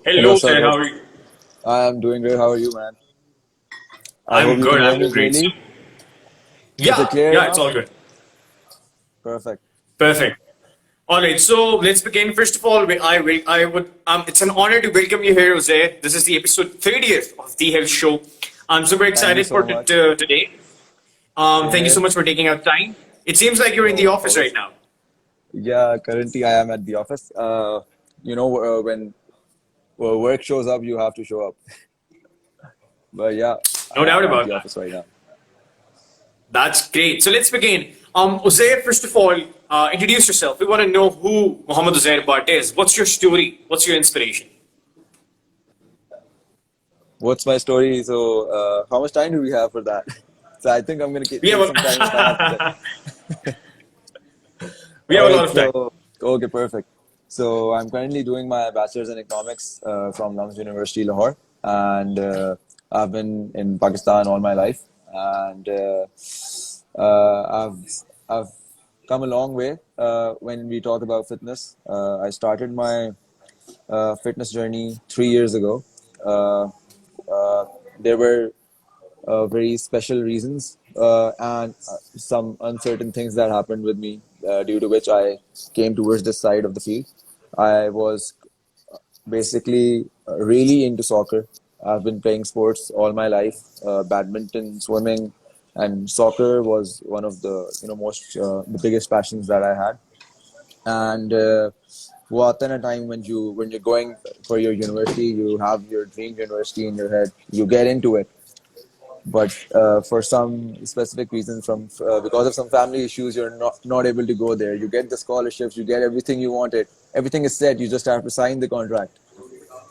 Hello, Hello, sir. sir. How How are you? I'm doing great. How are you, man? I hope I'm you can good. hear I'm me doing great, sir. clearly. Is it Yeah, clear yeah, it's enough? all good. Perfect. Perfect. All right. So let's begin. First of all, I would. It's an honor to welcome you here, Jose. This is the episode 30th of the Health Show. I'm super Thank you excited so for much. today. Same Thank you so here. much for taking out time. It seems like you're in the No office right worries. now. Yeah, currently I am at the office. When work shows up, you have to show up. But yeah, No I doubt am at about the that. office right now. That's great. So let's begin. Uzair, first of all, introduce yourself. We want to know who Muhammad Uzair Bhatt is. What's your story? What's your inspiration? What's my story? So, how much time do we have for that? So, I think I'm gonna We have take some time if I have to say. a we All have a right. lot of time. So, okay, perfect. So, I'm currently doing my bachelor's in economics from LUMS University, Lahore, and I've been in Pakistan all my life, and I've come a long way when we talk about fitness. I started my fitness journey 3 years ago. Uh, there were very special reasons and some uncertain things that happened with me due to which I came towards this side of the field. I was basically really into soccer. I've been playing sports all my life, badminton, swimming, and soccer was one of the most the biggest passions that I had. And वो आता है ना time when you're going for your university, you have your dream university in your head, you get into it, but for some specific reasons, from because of some family issues, you're not able to go there. You get the scholarships, you get everything you wanted, everything is set, you just have to sign the contract.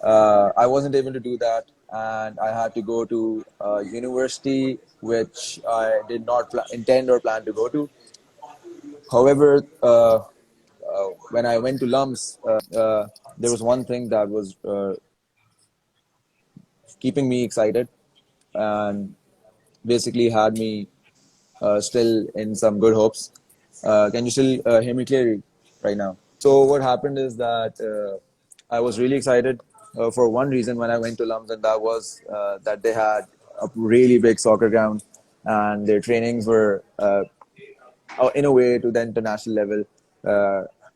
I wasn't able to do that, and I had to go to university which I did not intend or plan to go to. However, when I went to LUMS, there was one thing that was keeping me excited and basically had me still in some good hopes. Can you still hear me clearly right now? So what happened is that I was really excited for one reason when I went to LUMS, and that was that they had a really big soccer ground, and their trainings were in a way to the international level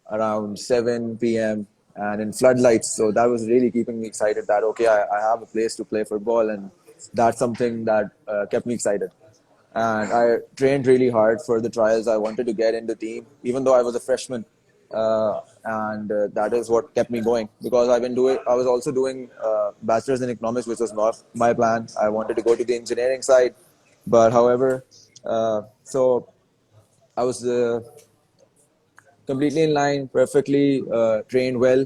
around 7 p.m. and in floodlights. So that was really keeping me excited that, okay, I have a place to play football, and that's something that kept me excited. And I trained really hard for the trials. I wanted to get in the team, even though I was a freshman. And that is what kept me going because I was also doing bachelor's in economics, which was not my plan. I wanted to go to the engineering side, but however, so I was completely in line, perfectly trained well.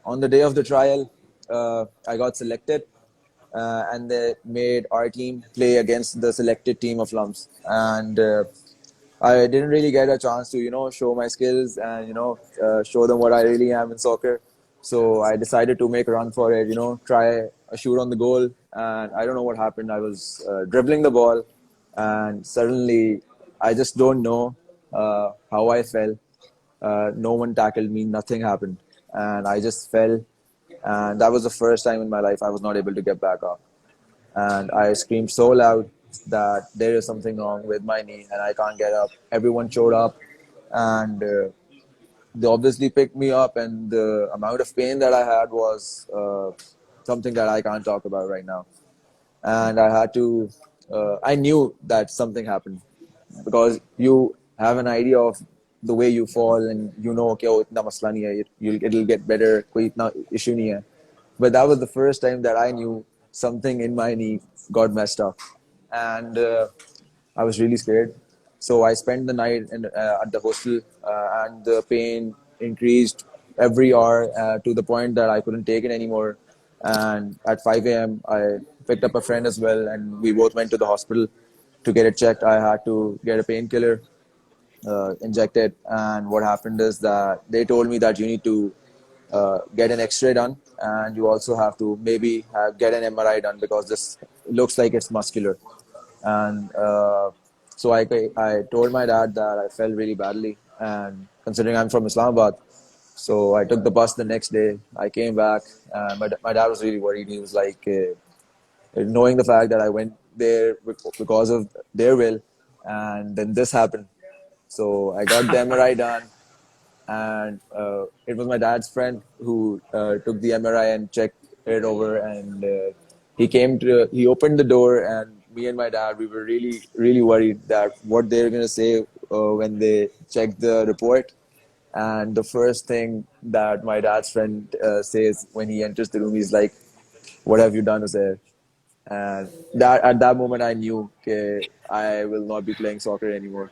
On the day of the trial, I got selected, and they made our team play against the selected team of LUMS. And I didn't really get a chance to, show my skills and, show them what I really am in soccer. So I decided to make a run for it, try a shoot on the goal. And I don't know what happened. I was dribbling the ball, and suddenly I just don't know how I fell. No one tackled me, nothing happened. And I just fell. And that was the first time in my life I was not able to get back up. And I screamed so loud that there is something wrong with my knee and I can't get up. Everyone showed up, and they obviously picked me up, and the amount of pain that I had was something that I can't talk about right now. And I had to, I knew that something happened because you have an idea of the way you fall, and okay, oh, itna masla nahi hai, it'll get better, koi itna issue nahi hai. But that was the first time that I knew something in my knee got messed up, and I was really scared. So I spent the night at the hostel, and the pain increased every hour to the point that I couldn't take it anymore. And at 5 a.m., I picked up a friend as well, and we both went to the hospital to get it checked. I had to get a painkiller injected, and what happened is that they told me that you need to get an X-ray done, and you also have to maybe get an MRI done because this looks like it's muscular. And so I told my dad that I felt really badly, and considering I'm from Islamabad, So I took the bus the next day. I came back, and my dad was really worried. He was like, knowing the fact that I went there because of their will, and then this happened. So I got the MRI done, and it was my dad's friend who took the MRI and checked it over, and he opened the door, and me and my dad, we were really worried that what they're gonna say when they check the report. And the first thing that my dad's friend says when he enters the room, he's like, "What have you done, Uzair?" And that at that moment, I knew, okay, I will not be playing soccer anymore.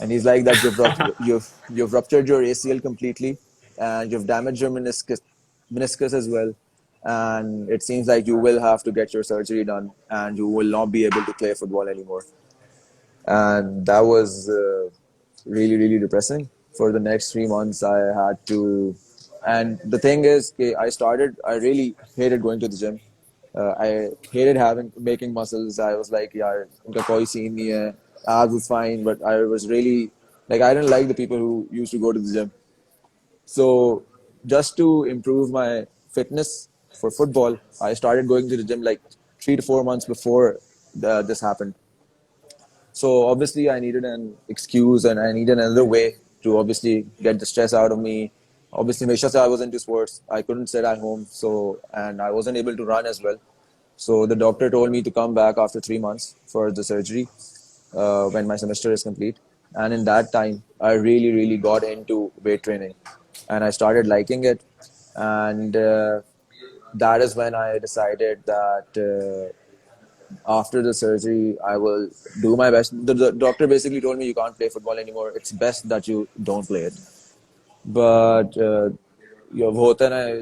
And he's like that you've ruptured your ACL completely, and you've damaged your meniscus as well. And it seems like you will have to get your surgery done, and you will not be able to play football anymore. And that was really depressing. For the next 3 months, I had to. And the thing is, okay, I really hated going to the gym. I hated having making muscles. I was like, yeah, उनका कोई scene नहीं है. Abs was fine, but I was really like, I didn't like the people who used to go to the gym. So just to improve my fitness for football, I started going to the gym like 3 to 4 months before this happened. So obviously, I needed an excuse and I needed another way to obviously get the stress out of me. Obviously, Misha said I was into sports. I couldn't sit at home, so and I wasn't able to run as well. So the doctor told me to come back after 3 months for the surgery when my semester is complete. And in that time, I really got into weight training, and I started liking it. And that is when I decided that after the surgery, I will do my best. The doctor basically told me you can't play football anymore. It's best that you don't play it. But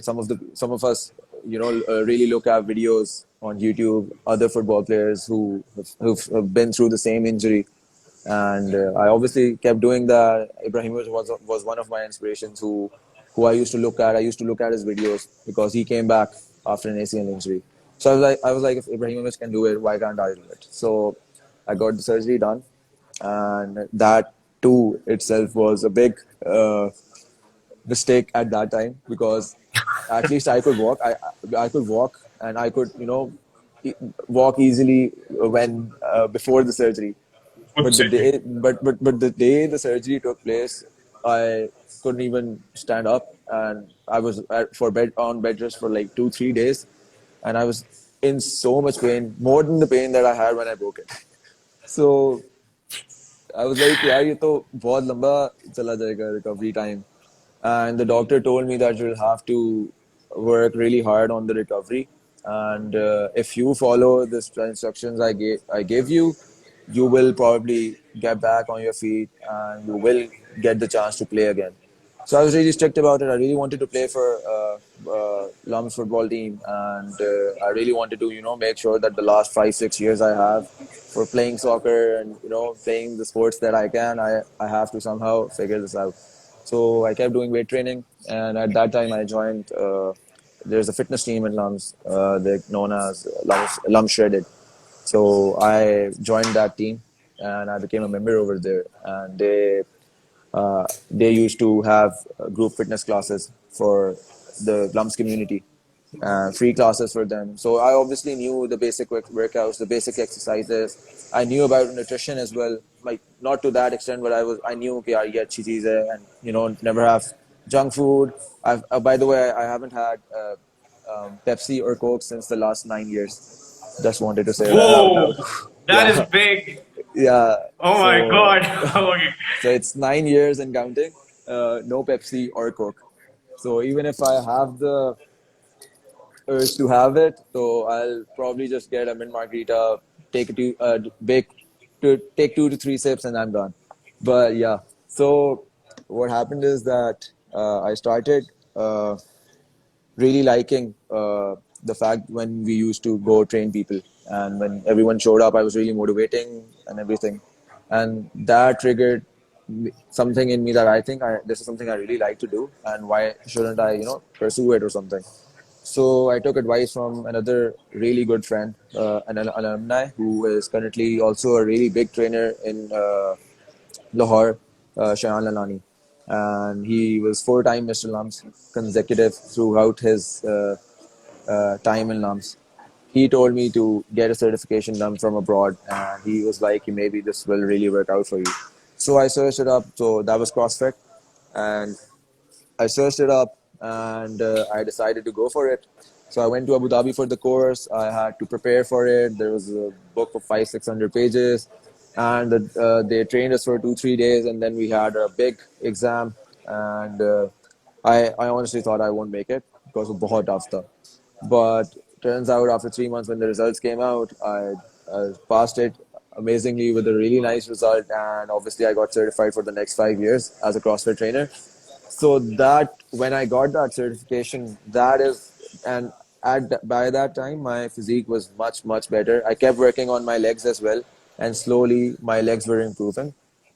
some of us, really look at videos on YouTube, other football players who've been through the same injury, and I obviously kept doing that. Ibrahimovic was one of my inspirations who I used to look at. I used to look at his videos because he came back after an ACL injury. So I was like, if Ibrahimovic can do it, why can't I do it? So I got the surgery done, and that too itself was a big mistake at that time because at least I could walk. I could walk and I could e- walk easily when before the surgery. But the Absolutely. day but the day the surgery took place, I couldn't even stand up, and I was on bed rest for like 2 3 days, and I was in so much pain, more than the pain that I had when I broke it. So I was like, यार ये तो बहुत लंबा चला जाएगा recovery time. And the doctor told me that you'll have to work really hard on the recovery. And if you follow the instructions I gave you, you will probably get back on your feet and you will get the chance to play again. So I was really strict about it. I really wanted to play for LUMS football team, and I really wanted to, make sure that the last 5 6 years I have for playing soccer and playing the sports that I can, I have to somehow figure this out. So I kept doing weight training, and at that time I joined. There's a fitness team in LUMS. They're known as LUMS Shredded. So I joined that team, and I became a member over there. And they used to have group fitness classes for the LUMS community, free classes for them. So I obviously knew the basic workouts, the basic exercises. I knew about nutrition as well, like not to that extent, but I knew okay, I get cheese and never have junk food. By the way, I haven't had Pepsi or Coke since the last 9 years. Just wanted to say that out Whoa, loud. that is Yeah, big. yeah. Oh my So God. Okay. so it's 9 years and counting. No Pepsi or Coke. So even if I have the urge to have it, so I'll probably just get a mint margarita, take it to bake, to take 2 to 3 sips, and I'm done. But yeah, so what happened is that I started really liking the fact when we used to go train people, and when everyone showed up, I was really motivating and everything, and that triggered something in me that I think this is something I really like to do, and why shouldn't I, pursue it or something. So I took advice from another really good friend, an alumni who is currently also a really big trainer in Lahore, Shayan Lalani. and he was four-time Mr. Lumps consecutive throughout his time in LUMS. He told me to get a certification done from abroad, and he was like, maybe this will really work out for you. So I searched it up. So that was CrossFit, and I searched it up, and I decided to go for it. So I went to Abu Dhabi for the course. I had to prepare for it. There was a book of 500-600 pages, and they trained us for 2-3 days, and then we had a big exam. And I honestly thought I won't make it because of बहुत tough stuff. But turns out after 3 months, when the results came out, I passed it amazingly with a really nice result, and obviously I got certified for the next 5 years as a CrossFit trainer. So that when I got that certification, that is, and by that time my physique was much better. I kept working on my legs as well, and slowly my legs were improving.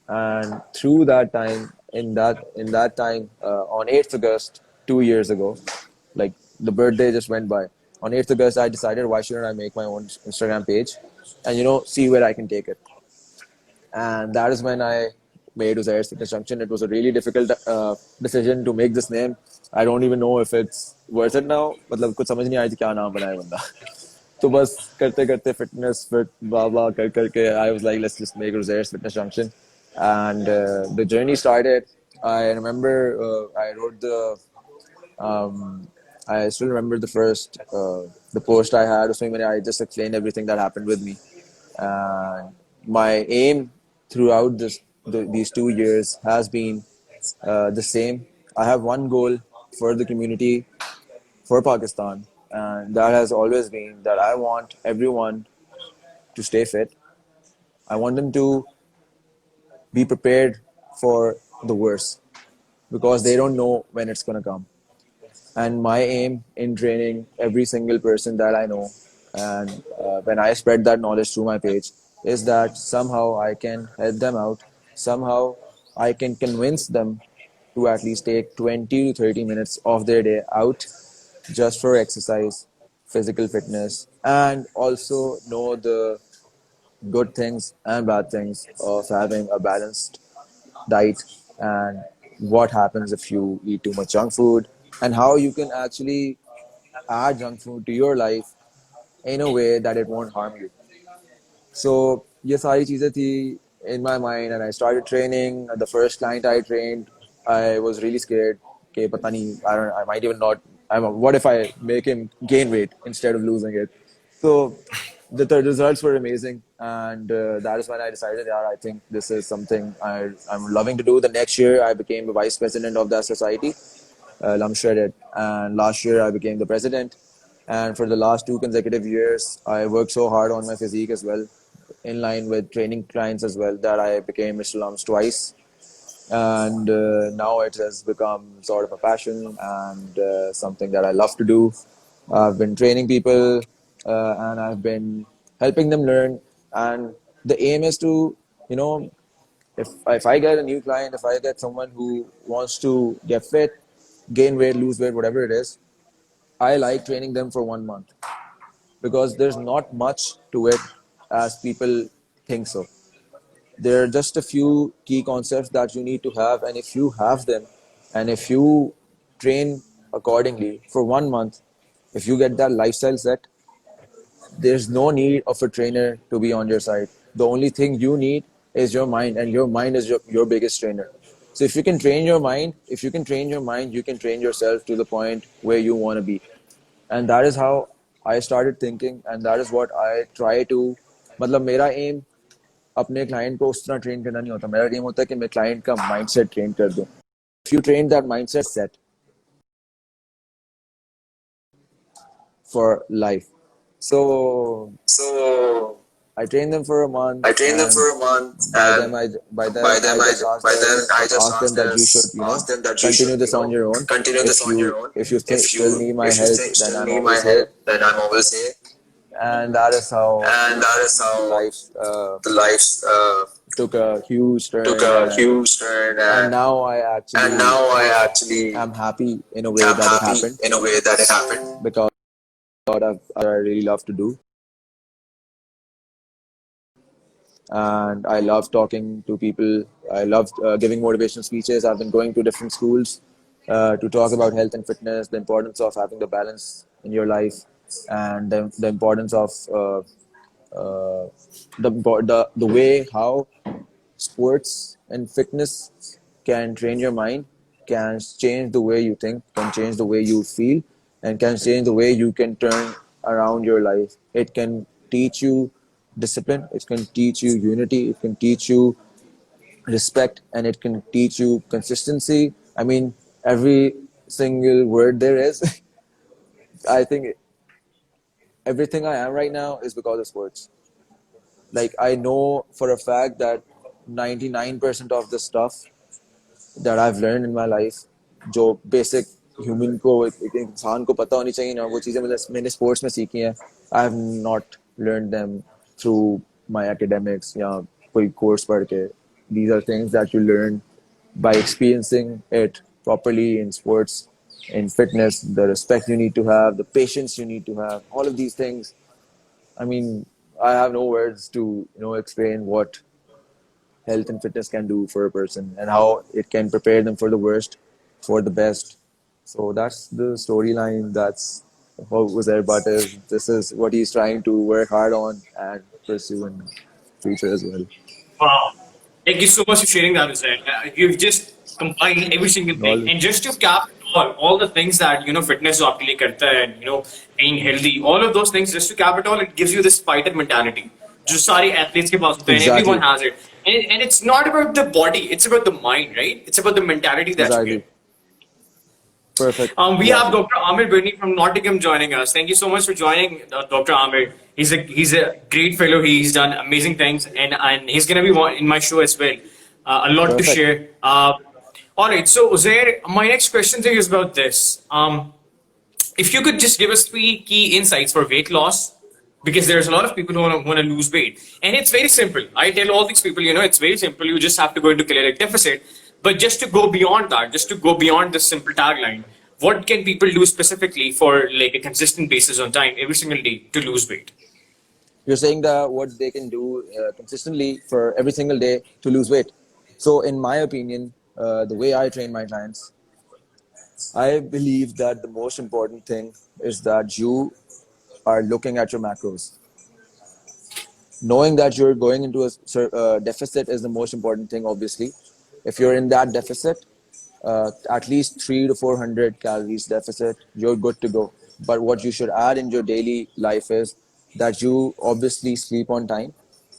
And through that time, in that time, on 8th August 2 years ago, like the birthday just went by. On 8th August, I decided why shouldn't I make my own Instagram page, and see where I can take it. And that is when I made Uzair Fitness Junction. It was a really difficult decision to make this name. I don't even know if it's worth it now. मतलब कुछ समझ नहीं आई थी क्या नाम बनाए बंदा. तो बस करते करते fitness fit blah blah कर करके I was like, let's just make Uzair's Fitness Junction, and the journey started. I remember I wrote um, I still remember the post I had. उसमें I just explained everything that happened with me. My aim throughout these 2 years has been the same. I have one goal for the community, for Pakistan, and that has always been that I want everyone to stay fit. I want them to be prepared for the worst because they don't know when it's going to come. And my aim in training every single person that I know, and when I spread that knowledge through my page, is that somehow I can help them out. Somehow I can convince them to at least take 20 to 30 minutes of their day out just for exercise, physical fitness, and also know the good things and bad things of having a balanced diet, and what happens if you eat too much junk food, and how you can actually add junk food to your life in a way that it won't harm you. So ये सारी चीज़ें थी in my mind, and I started training. The first client I trained, I was really scared. Okay, पता नहीं, I might even not. What if I make him gain weight instead of losing it? So the results were amazing, and that is when I decided, yeah, I think this is something I'm loving to do. The next year, I became the vice president of that society, LUMS Shredded, and last year I became the president. And for the last 2 consecutive years, I worked so hard on my physique as well, in line with training clients as well, that I became Mr. LUMS twice. And now it has become sort of a passion and something that I love to do. I've been training people, and I've been helping them learn. And the aim is to, you know, if I get a new client, if I get someone who wants to get fit, gain weight, lose weight, whatever it is, I like training them for 1 month because there's not much to it as people think so. There are just a few key concepts that you need to have, and if you have them, and if you train accordingly for 1 month, if you get that lifestyle set, there's no need of a trainer to be on your side. The only thing you need is your mind, and your mind is your biggest trainer. So if you can train your mind, if you can train your mind, you can train yourself to the point where you want to be. And that is how I started thinking, and that is what I try to, मतलब मेरा aim अपने client को उस तरह train करना नहीं होता. मेरा aim होता है कि मैं client का mindset train कर दूं. If you train that mindset set for life. So So I trained them for a month, I trained them and for a month, by and them I by by then them I I just by then I just asked them that you should asked them that you should continue this on your own. continue this If on your you own. if you If still you need my help, then still I'm need my always here. help, then I'm always here. And that is how And that is how life the life took a huge took turn, a huge turn, and now I and actually now I actually am happy in a way am that it happy happened, in a way that it happened. because I really love to do, and I love talking to people I loved giving motivational speeches. I've been going to different schools to talk about health and fitness, the importance of having the balance in your life, and the importance of uh, the way how sports and fitness can train your mind, can change the way you think, can change the way you feel, and can change the way you can turn around your life. It can teach you discipline, it can teach you unity, it can teach you respect, and it can teach you consistency. I mean, every single word there is. I think everything I am right now is because of sports. Like, I know for a fact that 99% of the stuff that I've learned in my life, जो basic human को एक इंसान को पता होनी चाहिए ना, वो चीज़ें मैंने sports में सीखी हैं. I have not learned them through my academics या कोई course पढ़ के. These are things that you learn by experiencing it properly in sports, in fitness, the respect you need to have, the patience you need to have, all of these things. I mean, I have no words to explain what health and fitness can do for a person and how it can prepare them for the worst, for the best. So that's the storyline. That's how Uzair Butt is. This is what he's trying to work hard on and pursue in future as well. Wow. Thank you so much for sharing that, Uzair. You've just combined every single thing. All And just to cap all the things that, fitness आपके लिए करता है, and, being healthy, all of those things, just to cap it all, it gives you this fighter mentality. जो सारे athletes के पास होते हैं, and everyone exactly, has it. And it's not about the body, it's about the mind, right? It's about the mentality that you exactly, get. perfect, We have exactly. Dr. Amir Birni from Nottingham joining us. Thank you so much for joining, Dr. Amir. He's a great fellow. He's done amazing things, and he's gonna be in my show as well. A lot to Perfect. share. All right. So Uzair, my next question to you is about this. If you could just give us three key insights for weight loss, because there's a lot of people who want to lose weight, and it's very simple. I tell all these people, it's very simple. You just have to go into caloric deficit. But just to go beyond that, just to go beyond this simple tagline, what can people do specifically for like a consistent basis on time every single day to lose weight? You're saying that what they can do consistently for every single day to lose weight. So, in my opinion, the way I train my clients, I believe that the most important thing is that you are looking at your macros. Knowing that you're going into a deficit is the most important thing, obviously. If you're in that deficit, at least 3 to 400 calories deficit, you're good to go. But what you should add in your daily life is that you obviously sleep on time.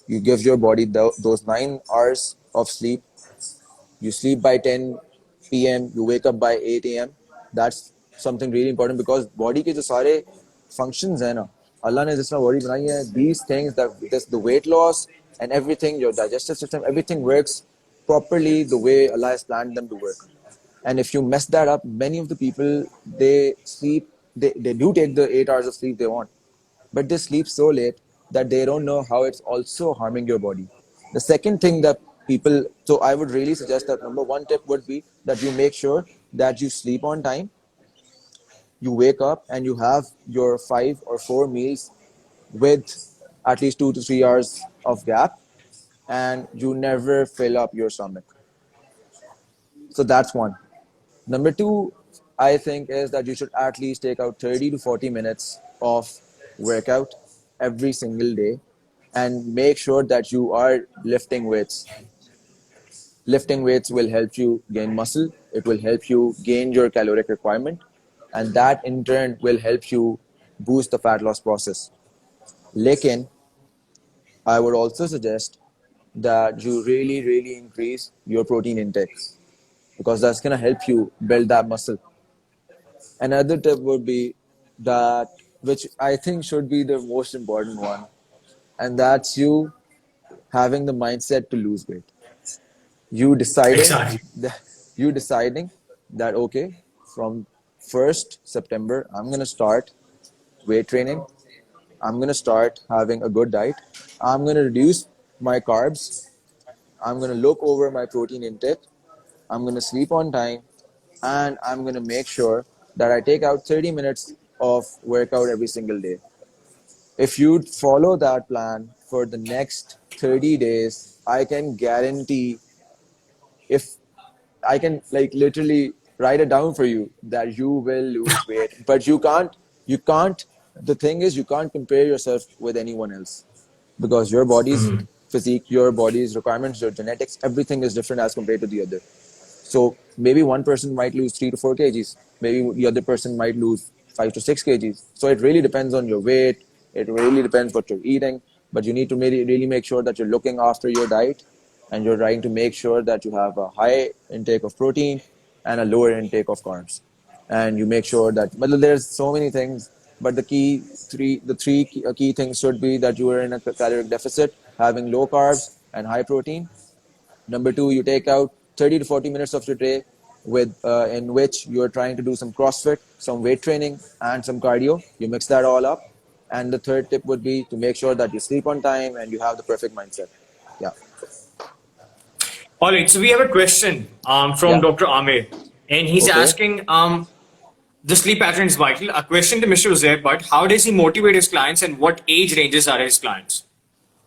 You give your body those 9 hours of sleep. You sleep by 10 p.m. You wake up by 8 a.m. That's something really important because body के जो सारे functions है ना, Allah ने जिस तरह body बनाई है, these things, that this, the weight loss and everything, your digestive system, everything works properly the way Allah has planned them to work. And if you mess that up, many of the people, they sleep, they do take the 8 hours of sleep they want, but they sleep so late that they don't know how it's also harming your body. The second thing that people, so I would really suggest that number one tip would be that you make sure that you sleep on time, you wake up and you have your 5 or 4 meals with at least 2 to 3 hours of gap, and you never fill up your stomach. So that's one. Number two, I think, is that you should at least take out 30 to 40 minutes of workout every single day and make sure that you are lifting weights. Lifting weights will help you gain muscle, it will help you gain your caloric requirement, and that in turn will help you boost the fat loss process. Lekin, I would also suggest that you really, really increase your protein intake because that's going to help you build that muscle. Another tip would be that, which I think should be the most important one, and that's you having the mindset to lose weight. You deciding Exactly. that you deciding that okay, from 1st September, I'm gonna start weight training. I'm gonna start having a good diet. I'm gonna reduce my carbs. I'm gonna look over my protein intake. I'm gonna sleep on time, and I'm gonna make sure that I take out 30 minutes of workout every single day. If you follow that plan for the next 30 days, I can guarantee if I can like literally write it down for you that you will lose weight, but you can't. The thing is, you can't compare yourself with anyone else because your body's physique, your body's requirements, your genetics, everything is different as compared to the other. So maybe one person might lose 3 to 4 kgs. Maybe the other person might lose 5 to 6 kgs. So it really depends on your weight. It really depends what you're eating. But you need to really make sure that you're looking after your diet and you're trying to make sure that you have a high intake of protein and a lower intake of carbs. And you make sure that, but there's so many things. But the three key things should be that you are in a caloric deficit, having low carbs and high protein. Number two, you take out 30 to 40 minutes of your day with in which you are trying to do some CrossFit, some weight training, and some cardio. You mix that all up. And the third tip would be to make sure that you sleep on time and you have the perfect mindset. Yeah. All right, so we have a question from Yeah. Dr. Amir, and he's Okay. asking the sleep pattern is vital. A question to Mr. Uzair, but how does he motivate his clients and what age ranges are his clients?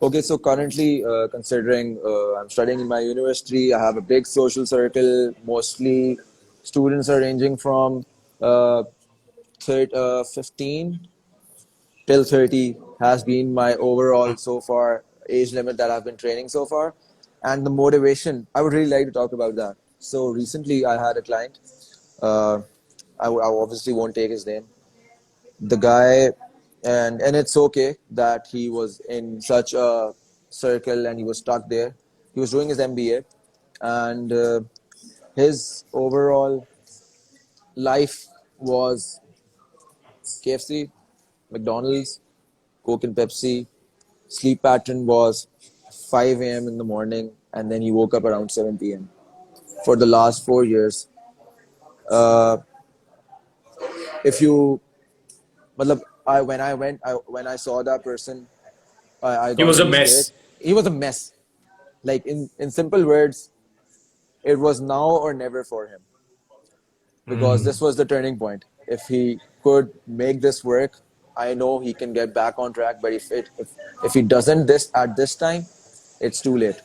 Okay, so currently, considering I'm studying in my university, I have a big social circle. Mostly students are ranging from 15 till 30 has been my overall so far age limit that I've been training so far. And the motivation, I would really like to talk about that. So recently I had a client. Uh, I obviously won't take his name. The guy, and it's okay that he was in such a circle and he was stuck there. He was doing his MBA, and his overall life was KFC, McDonald's, Coke and Pepsi. Sleep pattern was 5 a.m. in the morning, and then he woke up around 7 p.m. for the last 4 years. Uh, if you, matlab, when I saw that person, I He got was a really scared. mess. He was a mess. Like in simple words, it was now or never for him because this was the turning point. If he could make this work, I know he can get back on track. But if he doesn't this at this time, it's too late.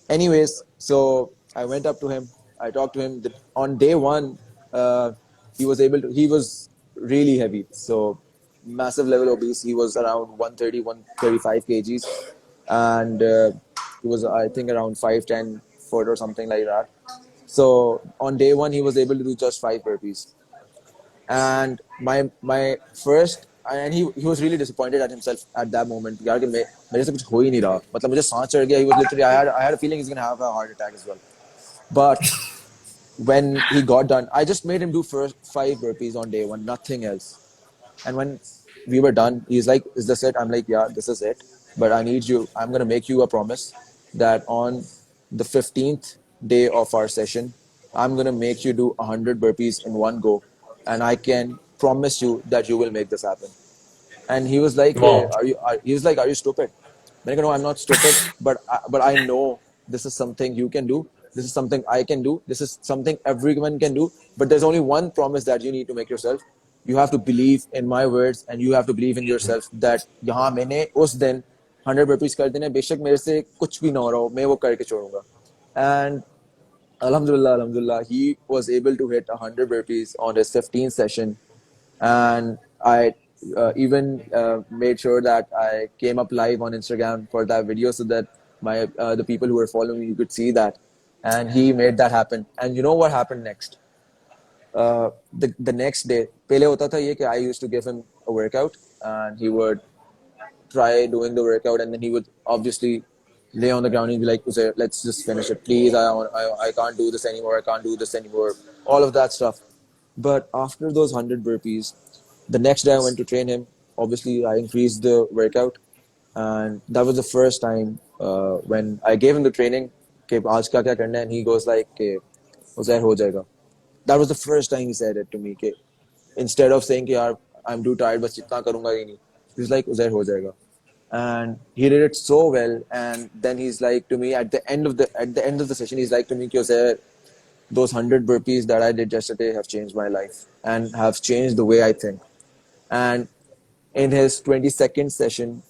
Anyways, so I went up to him. I talked to him. On day one, uh, he was able to. He was really heavy, so massive level obese. He was around 130, 135 kgs, and he was I think around 5'10" or something like that. So on day one, he was able to do just 5 burpees. And my first and he was really disappointed at himself at that moment यार कि मेरे से कुछ हो ही नहीं रहा मतलब मुझे सांस चढ़ गया. He was literally I had a feeling he's gonna have a heart attack as well. But when he got done, I just made him do first 5 burpees on day one, nothing else. And when we were done, he's like, "Is this it?" I'm like, "Yeah, this is it. But I need you. I'm gonna make you a promise that on the 15th day of our session, I'm gonna make you do 100 burpees in one go, and I can promise you that you will make this happen." And he was like, Wow. he was like, "Are you stupid?" I go, "No, I'm not stupid, but I know this is something you can do. This is something I can do. This is something everyone can do. But there's only one promise that you need to make yourself. You have to believe in my words and you have to believe in yourself that यहाँ मैंने उस दिन 100 burpees कर देने बेशक मेरे से कुछ भी ना हो रहा हो मैं वो करके छोड़ूंगा." And Alhamdulillah, he was able to hit 100 burpees on his 15th session. And I even made sure that I came up live on Instagram for that video so that my the people who were following me could see that. And he made that happen. And you know what happened next? The next day, पहले होता था ये कि I used to give him a workout and he would try doing the workout, and then he would obviously lay on the ground and be like, "Uzair, let's just finish it, please. I can't do this anymore. I can't do this anymore." All of that stuff. But after those 100 burpees, the next day I went to train him. Obviously, I increased the workout, and that was the first time when I gave him the training. कि आज का क्या करना है, and he goes like, कि, "Uzair हो जाएगा." That was the first time he said it to me. कि instead of saying कि यार I'm too tired बस इतना करूँगा ही नहीं, he's like, "Uzair हो जाएगा." And he did it so well. And then he's like to me at the end of the session, he's like to me, "Uzair, those 100 burpees that I did yesterday have changed my life and have changed the way I think." And in his 22nd session,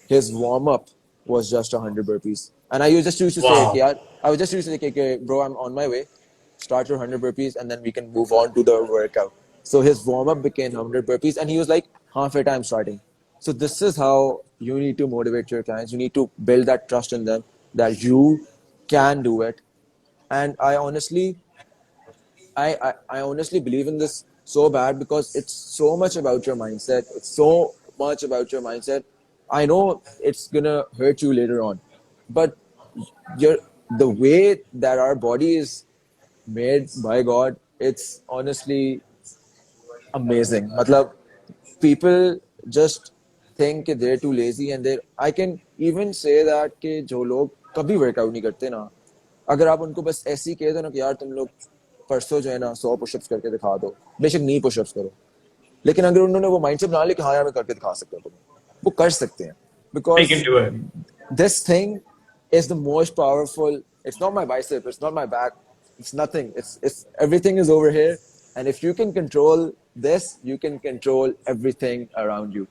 his warm up was just 100 burpees. And I just used to say, okay, Wow. I was just used to say, okay, bro, I'm on my way. Start your 100 burpees, and then we can move on to the workout. So his warm up became 100 burpees, and he was like, half it, I'm starting. So this is how you need to motivate your clients. You need to build that trust in them that you can do it. And I honestly believe in this so bad because it's so much about your mindset. It's so much about your mindset. I know it's gonna hurt you later on, but your the way that our body is made by God, it's honestly amazing. Matlab, people just think that they're too lazy and they I can even say that कि जो लोग कभी workout नहीं करते ना, अगर आप उनको बस ऐसे ही कह दो ना कि यार तुम लोग परसों जो है ना 100 पुशअप्स करके दिखा दो, बेशक नहीं पुशअप्स करो, लेकिन अगर उन्होंने वो माइंडसेट बना लिया कि हाँ यार मैं करके दिखा सकता हूँ, तुम्हें वो कर सकते हैं They because can do it. this thing is the most powerful. It's not my bicep, it's not my back, it's nothing. It's everything is over here, and if you can control this, you can control everything around you.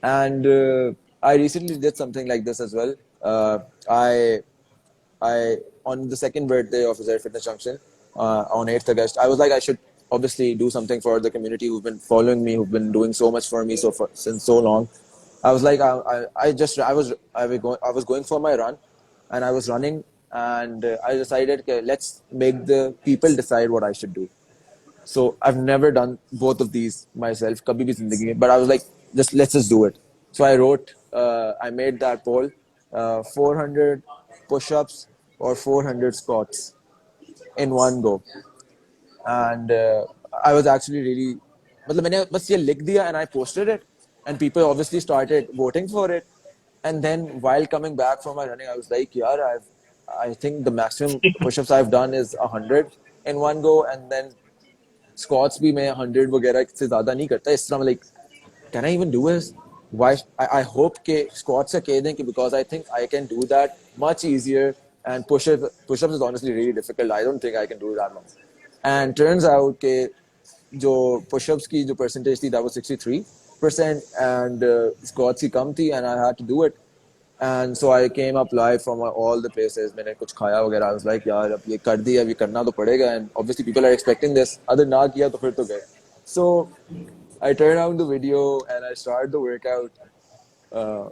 And I recently did something like this as well. I on the second birthday of Uzair Fitness Junction on 8th August, I was like, I should obviously do something for the community who've been following me, who've been doing so much for me since so long. I was like, I was going for my run, and I was running, and I decided, okay, let's make the people decide what I should do. So I've never done both of these myself, kabhi bhi zindagi mein, but I was like, let's just do it. So I made that poll, 400 push-ups or 400 squats in one go, and I was actually really, मतलब मैंने बस ये लिख दिया and I posted it, and people obviously started voting for it, and then while coming back from my running, I was like, यार, I think the maximum push-ups I've done is 100 in one go, and then squats भी मैं 100 वगैरह से ज़्यादा नहीं करता इस तरह मैं like can I even do this? Why? I hope के squats से कह दें कि because I think I can do that much easier, and push-ups is honestly really difficult. I don't think I can do that much. And turns out के जो push-ups की जो percentage थी that was 63%, and squats की कम थी, and I had to do it. And so I came up live from all the places. मैंने कुछ खाया वगैरह. I was like, यार अब ये कर दिया, अब ये करना तो पड़ेगा. And obviously people are expecting this. अगर ना किया तो फिर तो गए. So I turned on the video and I started the workout. Uh,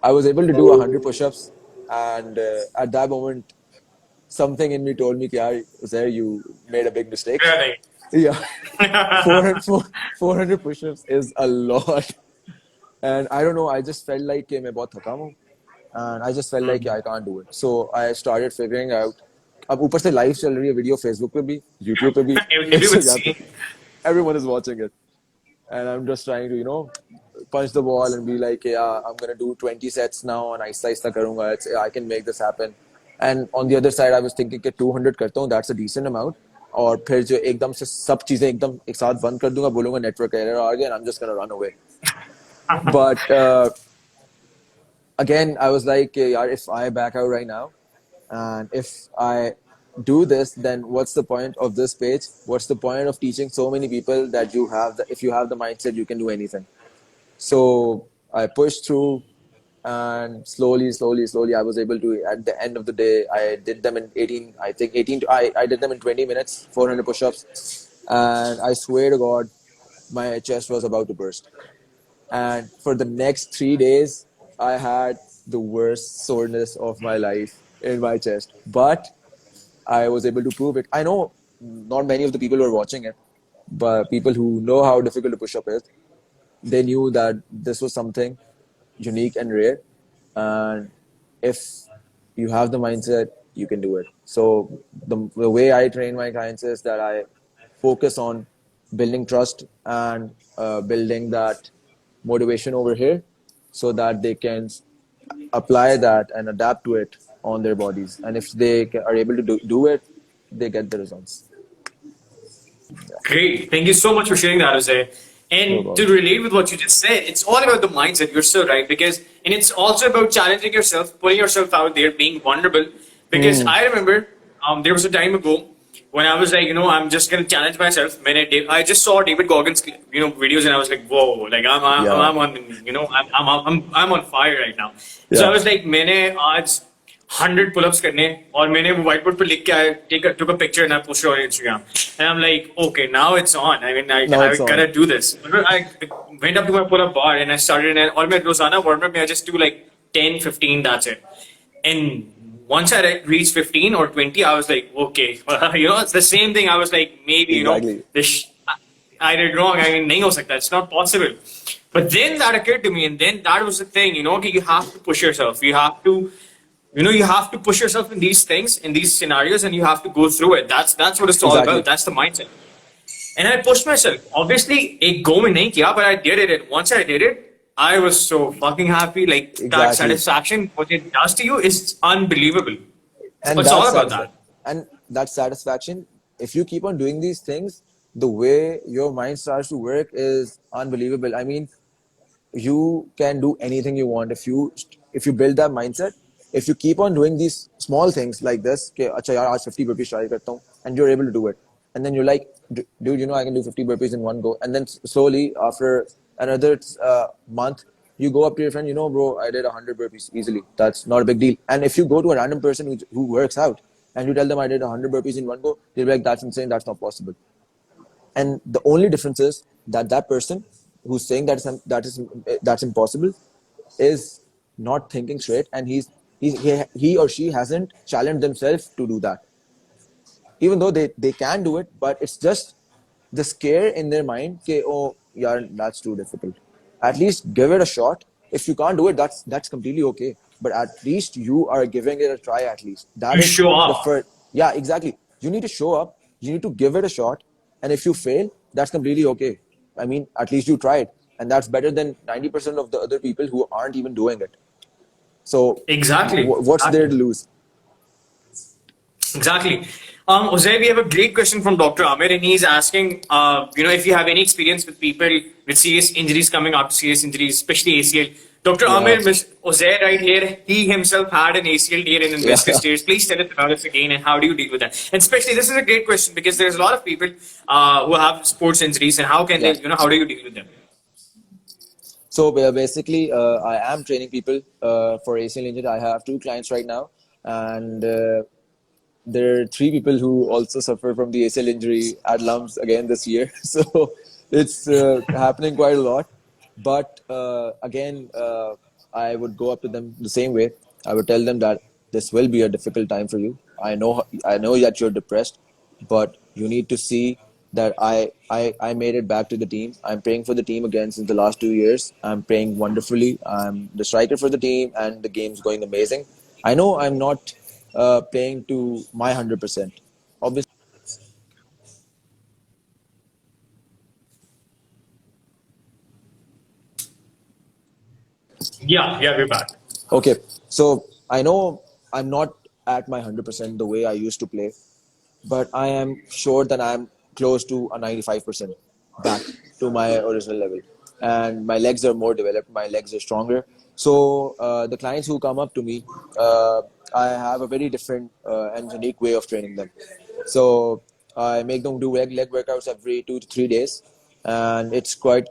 I was able to do 100 push-ups, and at that moment, something in me told me, "Yeah, there you made a big mistake." Really? Yeah, 400, 400 push-ups is a lot, and I don't know. I just felt like कि मैं बहुत थका हूँ, and I just felt like I can't do it. So I started figuring out. अब ऊपर से live चल रही है video Facebook पे भी, YouTube पे भी, Everyone Instagram पे. see. Everyone is watching it, and I'm just trying to punch the wall and be like, yeah, I'm gonna do 20 sets now, and aista karunga. I can make this happen. And on the other side, I was thinking कि 200 करता हूँ, that's a decent amount. और फिर जो एकदम से सब चीजें एकदम एक साथ बंद कर दूंगा, बोलूंगा network error आ गया, and I'm just gonna run away. But again, I was like, yeah, if I back out right now, and if I do this, then what's the point of this page? What's the point of teaching so many people that if you have the mindset, you can do anything? So I pushed through, and slowly, I was able to. At the end of the day, I did them in 18. I think 18. I did them in 20 minutes, 400 push-ups, and I swear to God, my chest was about to burst. And for the next 3 days, I had the worst soreness of my life in my chest. But I was able to prove it. I know not many of the people who are watching it, but people who know how difficult a push up is, they knew that this was something unique and rare. And if you have the mindset, you can do it. So the way I train my clients is that I focus on building trust and building that motivation over here so that they can apply that and adapt to it on their bodies. And if they are able to do it, they get the results. Great. Thank you so much for sharing that, Jose. No And to problem. relate with what you just said, it's all about the mindset. You're so right. And it's also about challenging yourself, putting yourself out there, being vulnerable. Because I remember there was a time ago when I was like, I'm just going to challenge myself. I just saw David Goggins, videos, and I was like, whoa, like Yeah. I'm on, I'm on fire right now. So I Yeah. was like, मैंने आज 100 pull-ups करने और मैंने वो whiteboard पे लिख के आया took a picture and I posted on Instagram and I'm like okay now it's on I mean Now I it's on. gotta do this. I went up to my pull-up bar and I started and all my Rosanna warm-up I just do like 10 15 that's it. And once I reached 15 or 20 I was like okay it's the same thing I was like maybe Exactly. this I did wrong. I mean, nahi ho sakta. It's not possible. But then that occurred to me, and then that was the thing, that you have to push yourself. You have to push yourself in these things, in these scenarios, and you have to go through it. That's what it's all about. Exactly. That's the mindset. And I pushed myself. Obviously, ek go mein nahi kiya, but I did it. And once I did it, I was so fucking happy. Like that Exactly. satisfaction, what it does to you is unbelievable. So And it's all that about satisfaction, that. and that satisfaction, if you keep on doing these things, the way your mind starts to work is unbelievable. I mean, you can do anything you want if you build that mindset. If you keep on doing these small things like this, कि, अच्छा यार आज 50 burpees try करता हूँ, and you're able to do it, and then you're like, dude, I can do 50 burpees in one go, and then slowly after another month, you go up to your friend, bro, I did 100 burpees easily. That's not a big deal. And if you go to a random person who works out and you tell them I did 100 burpees in one go, they'll be like, that's insane, that's not possible. And the only difference is that that person who's saying that's impossible is not thinking straight, and he or she hasn't challenged themselves to do that. Even though they can do it, but it's just the scare in their mind that, oh yeah, that's too difficult. At least give it a shot. If you can't do it, that's completely okay, but at least you are giving it a try. At least that You is show the up. first. Yeah, exactly. You need to show up, you need to give it a shot, and if you fail, that's completely okay. I mean, at least you tried, and that's better than 90% of the other people who aren't even doing it. So Exactly. what's there Exactly. to lose? Exactly. Jose, we have a great question from Dr. Amir, and he's asking, if you have any experience with people with serious injuries coming after serious injuries, especially ACL. Dr. Yeah. Amir, Jose right here, he himself had an ACL tear in Yeah. investor stage. Please tell us about it again, and how do you deal with that? And especially, this is a great question because there's a lot of people who have sports injuries, and how can Yeah. they, how do you deal with them? So basically, I am training people for ACL injury. I have two clients right now, and there are three people who also suffer from the ACL injury at LUMS again this year. So it's happening quite a lot. But again, I would go up to them the same way. I would tell them that this will be a difficult time for you. I know that you're depressed, but you need to see that I made it back to the team. I'm playing for the team again since the last 2 years. I'm playing wonderfully. I'm the striker for the team, and the game's going amazing. I know I'm not playing to my 100%. Obviously, Yeah, yeah, we're back. okay. So I know I'm not at my 100% the way I used to play, but I am sure that I'm close to a 95% back to my original level. And my legs are more developed, my legs are stronger. So the clients who come up to me, I have a very different and unique way of training them. So I make them do leg workouts every 2 to 3 days, and it's quite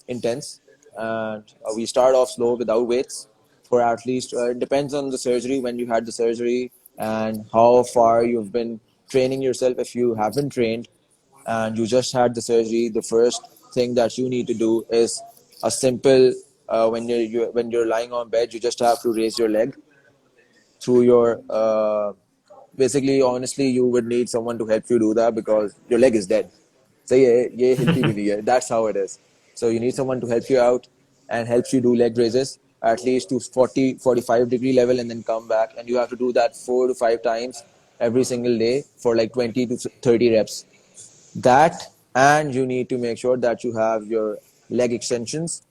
intense. And we start off slow without weights for at least, it depends on the surgery, when you had the surgery and how far you've been training yourself. If you haven't trained and you just had the surgery, the first thing that you need to do is a simple, when you're lying on bed, you just have to raise your leg through your basically, honestly, you would need someone to help you do that because your leg is dead. So ye hilti bhi nahi hai. That's how it is. So you need someone to help you out and helps you do leg raises at least to 40-45 degree level, and then come back, and you have to do that 4 to 5 times every single day for like 20 to 30 reps. That, and you need to make sure that you have your leg extensions,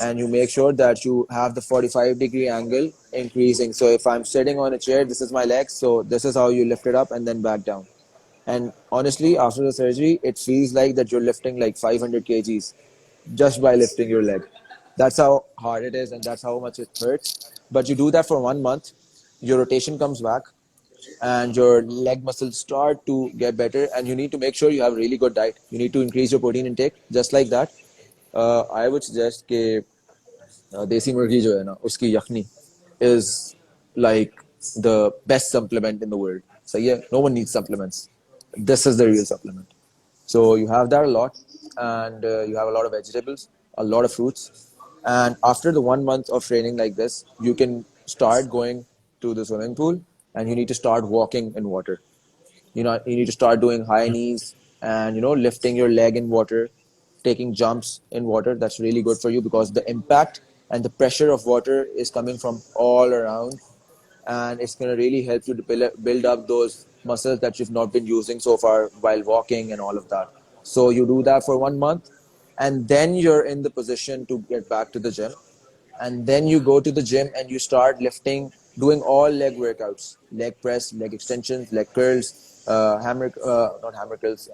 and you make sure that you have the 45-degree angle increasing. So if I'm sitting on a chair, this is my legs, so this is how you lift it up and then back down. And honestly, after the surgery, it feels like that you're lifting like 500 kgs just by lifting your leg. That's how hard it is, and that's how much it hurts. But you do that for 1 month, your rotation comes back, and your leg muscles start to get better. And you need to make sure you have a really good diet. You need to increase your protein intake just like that. I would suggest कि देसी मुर्गी जो है ना उसकी यखनी is like the best supplement in the world. So yeah, no one needs supplements. This is the real supplement. So you have that a lot, and you have a lot of vegetables, a lot of fruits, and after the 1 month of training like this, you can start going to the swimming pool, and you need to start walking in water. You need to start doing high knees and lifting your leg in water, taking jumps in water. That's really good for you because the impact and the pressure of water is coming from all around, and it's going to really help you to build up those muscles that you've not been using so far while walking and all of that. So you do that for 1 month, and then you're in the position to get back to the gym, and then you go to the gym and you start lifting, doing all leg workouts, leg press, leg extensions, leg curls, not hammer curls,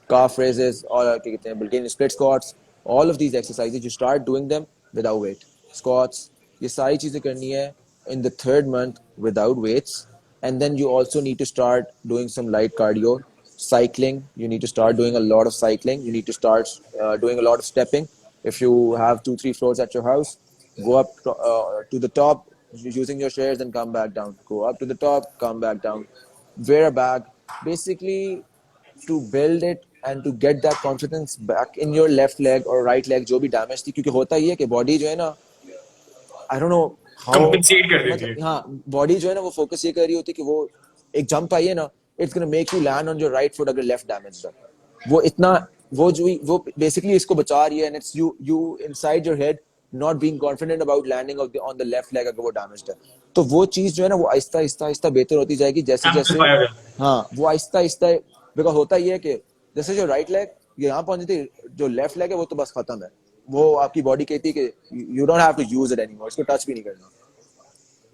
calf raises, all Bulgarian split squats, all of these exercises. You start doing them without weight, squats. ये सारी चीजें करनी है in the third month without weights, and then you also need to start doing some light cardio, cycling. You need to start doing a lot of cycling. You need to start doing a lot of stepping. If you have 2 3 floors at your house, go up to the top using your stairs and come back down. Go up to the top, come back down. Wear a bag. Basically, to build it and to get that confidence back in your left leg or right leg जो भी damage थी, क्योंकि होता ही है कि body जो है ना, I don't know how, compensate कर देती है. मतलब हाँ, बॉडी जो है ना वो फोकस ये कर रही होती है कि वो एक जंप आई है ना, it's gonna make you land on your right foot अगर लेफ्ट डैमेज है. वो इतना, वो बेसिकली इसको बचा रही है, and it's you inside your head not being confident about landing on the left leg अगर वो डैमेज्ड है. तो वो चीज जो है ना वो आहिस्ता आहिस्ता आहिस्ता बेहतर होती जाएगी जैसे जैसे. एम्पलीफाई हो जाता है. हाँ, वो आहिस्ता आहिस्ता, बिकॉज होता ही है कि जैसे जो राइट लेग ये यहाँ पहुंच जाती है, जो लेफ्ट लेग है वो तो बस खत्म है. वो आपकी बॉडी कहती है कि you don't have to use it anymore, इसको टच भी नहीं करना.